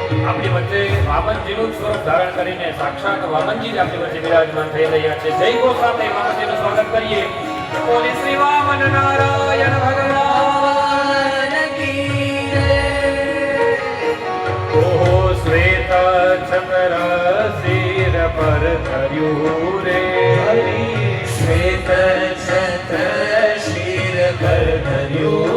આપણી વચ્ચે વામનજીનું સ્વરૂપ ધારણ કરીને સાક્ષાત વામનજી જ આપણી વચ્ચે વિરાજમાન થઈ રહ્યા છે. જય ગો સાથે વામનજીનું સ્વાગત કરીએ. બોલી શ્રી વામન નારાયણ ભગવાન કી જય. ઓહો શ્વેત છત્ર શિર પર ધર્યું રે, શ્વેત છત્ર શિર પર ધર્યું